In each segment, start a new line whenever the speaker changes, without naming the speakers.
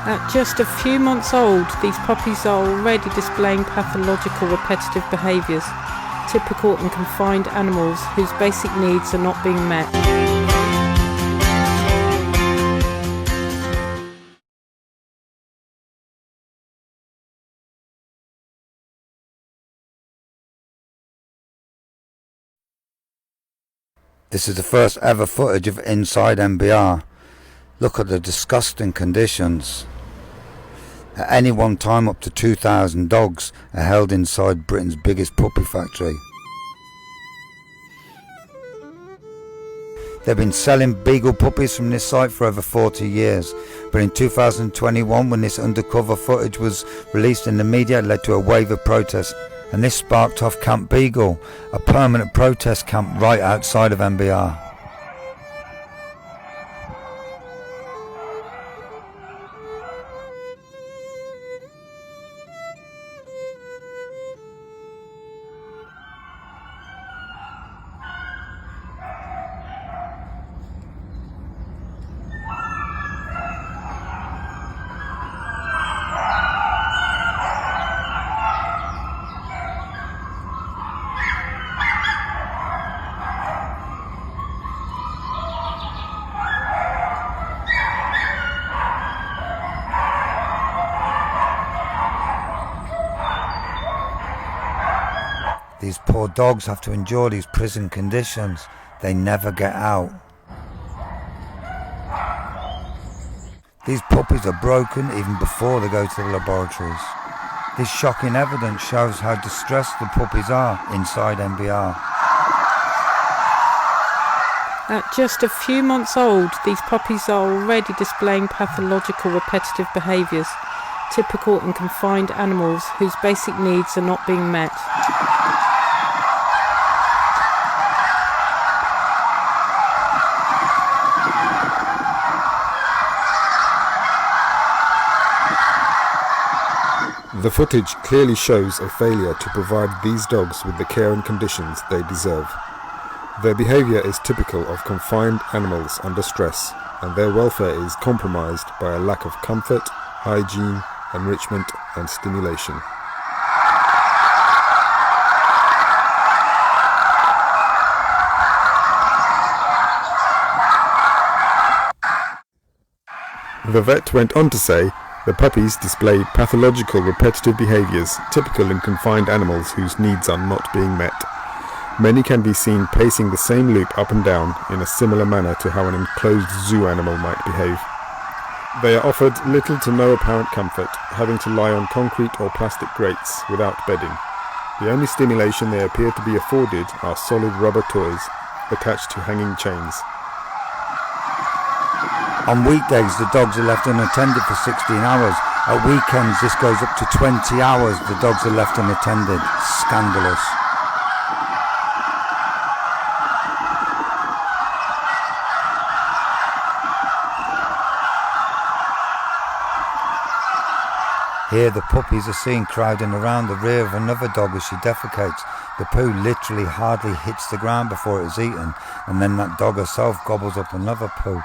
At just a few months old, these puppies are already displaying pathological repetitive behaviours, typical in confined animals whose basic needs are not being met.
This is the first ever footage of inside MBR. Look at the disgusting conditions. At any one time up to 2,000 dogs are held inside Britain's biggest puppy factory. They've been selling beagle puppies from this site for over 40 years, but in 2021 when this undercover footage was released in the media, it led to a wave of protest, and this sparked off Camp Beagle, a permanent protest camp right outside of MBR. These poor dogs have to endure these prison conditions. They never get out. These puppies are broken even before they go to the laboratories. This shocking evidence shows how distressed the puppies are inside MBR.
At just a few months old, these puppies are already displaying pathological repetitive behaviours, typical in confined animals whose basic needs are not being met.
The footage clearly shows a failure to provide these dogs with the care and conditions they deserve. Their behaviour is typical of confined animals under stress, and their welfare is compromised by a lack of comfort, hygiene, enrichment and stimulation. The vet went on to say, the puppies display pathological repetitive behaviours typical in confined animals whose needs are not being met. Many can be seen pacing the same loop up and down in a similar manner to how an enclosed zoo animal might behave. They are offered little to no apparent comfort, having to lie on concrete or plastic grates without bedding. The only stimulation they appear to be afforded are solid rubber toys attached to hanging chains.
On weekdays, the dogs are left unattended for 16 hours. At weekends, this goes up to 20 hours. The dogs are left unattended. Scandalous. Here, the puppies are seen crowding around the rear of another dog as she defecates. The poo literally hardly hits the ground before it is eaten, and then that dog herself gobbles up another poo.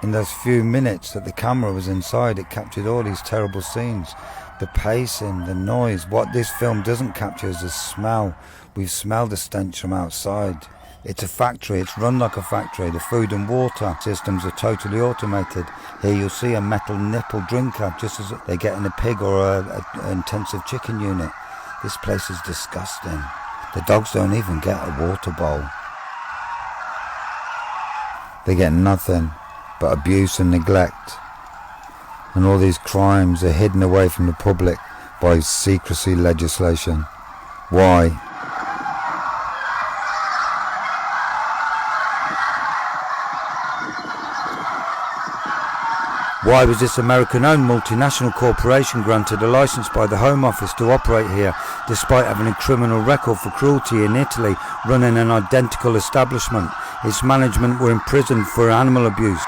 In those few minutes that the camera was inside, it captured all these terrible scenes. The pacing, the noise. What this film doesn't capture is the smell. We've smelled the stench from outside. It's a factory, it's run like a factory. The food and water systems are totally automated. Here you'll see a metal nipple drinker, just as they get in a pig or an intensive chicken unit. This place is disgusting. The dogs don't even get a water bowl. They get nothing but abuse and neglect, and all these crimes are hidden away from the public by secrecy legislation. Why? Why was this American-owned multinational corporation granted a license by the Home Office to operate here, despite having a criminal record for cruelty in Italy, running an identical establishment? Its management were imprisoned for animal abuse.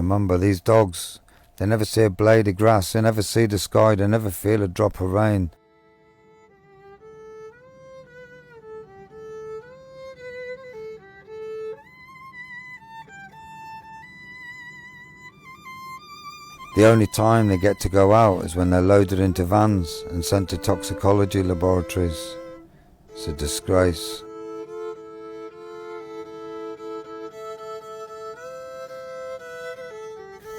Remember, these dogs, they never see a blade of grass, they never see the sky, they never feel a drop of rain. The only time they get to go out is when they're loaded into vans and sent to toxicology laboratories. It's a disgrace.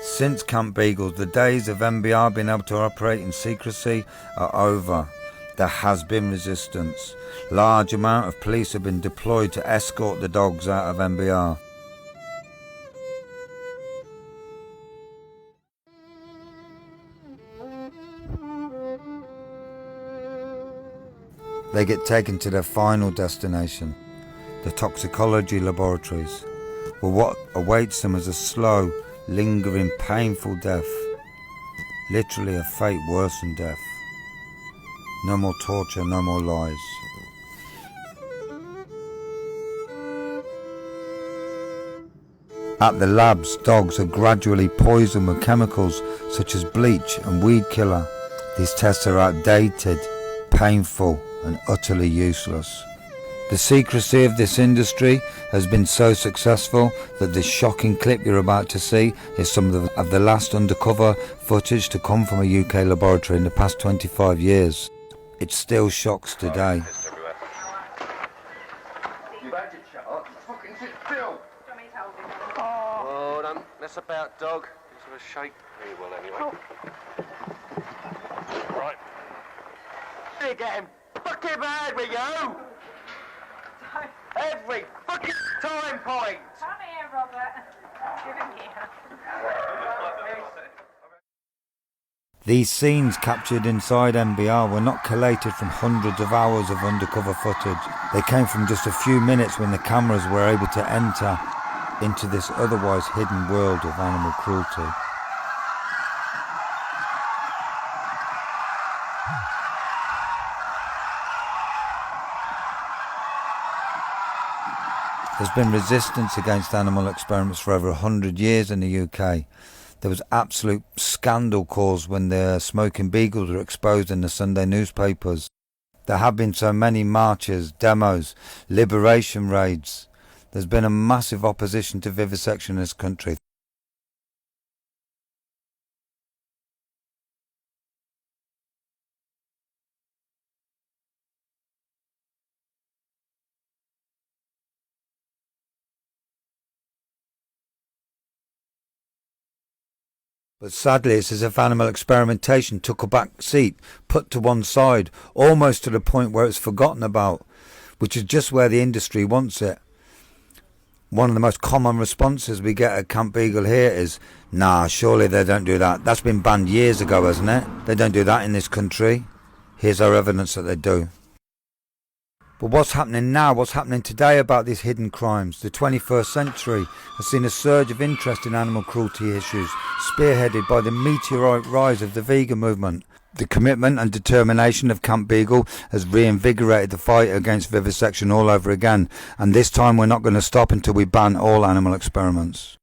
Since Camp Beagle, the days of MBR being able to operate in secrecy are over. There has been resistance. Large amount of police have been deployed to escort the dogs out of MBR. They get taken to their final destination, the toxicology laboratories, where what awaits them is a slow, lingering, painful death. Literally a fate worse than death. No more torture, no more lies. At the labs, dogs are gradually poisoned with chemicals such as bleach and weed killer. These tests are outdated, painful, and utterly useless. The secrecy of this industry has been so successful that this shocking clip you're about to see is some of the last undercover footage to come from a UK laboratory in the past 25 years. It still shocks today.
Oh, don't mess about, dog. Just have a shake. Very well, anyway. Right. You're getting fucking mad with you! Every fucking time point!
Come here, Robert. Give him here.
These scenes captured inside MBR were not collated from hundreds of hours of undercover footage. They came from just a few minutes when the cameras were able to enter into this otherwise hidden world of animal cruelty. There's been resistance against animal experiments for over 100 years in the UK. There was absolute scandal caused when the smoking beagles were exposed in the Sunday newspapers. There have been so many marches, demos, liberation raids. There's been a massive opposition to vivisection in this country. But sadly, it's as if animal experimentation took a back seat, put to one side, almost to the point where it's forgotten about, which is just where the industry wants it. One of the most common responses we get at Camp Beagle here is, nah, surely they don't do that. That's been banned years ago, hasn't it? They don't do that in this country. Here's our evidence that they do. But what's happening now, what's happening today about these hidden crimes? The 21st century has seen a surge of interest in animal cruelty issues, spearheaded by the meteoric rise of the vegan movement. The commitment and determination of Camp Beagle has reinvigorated the fight against vivisection all over again, and this time we're not going to stop until we ban all animal experiments.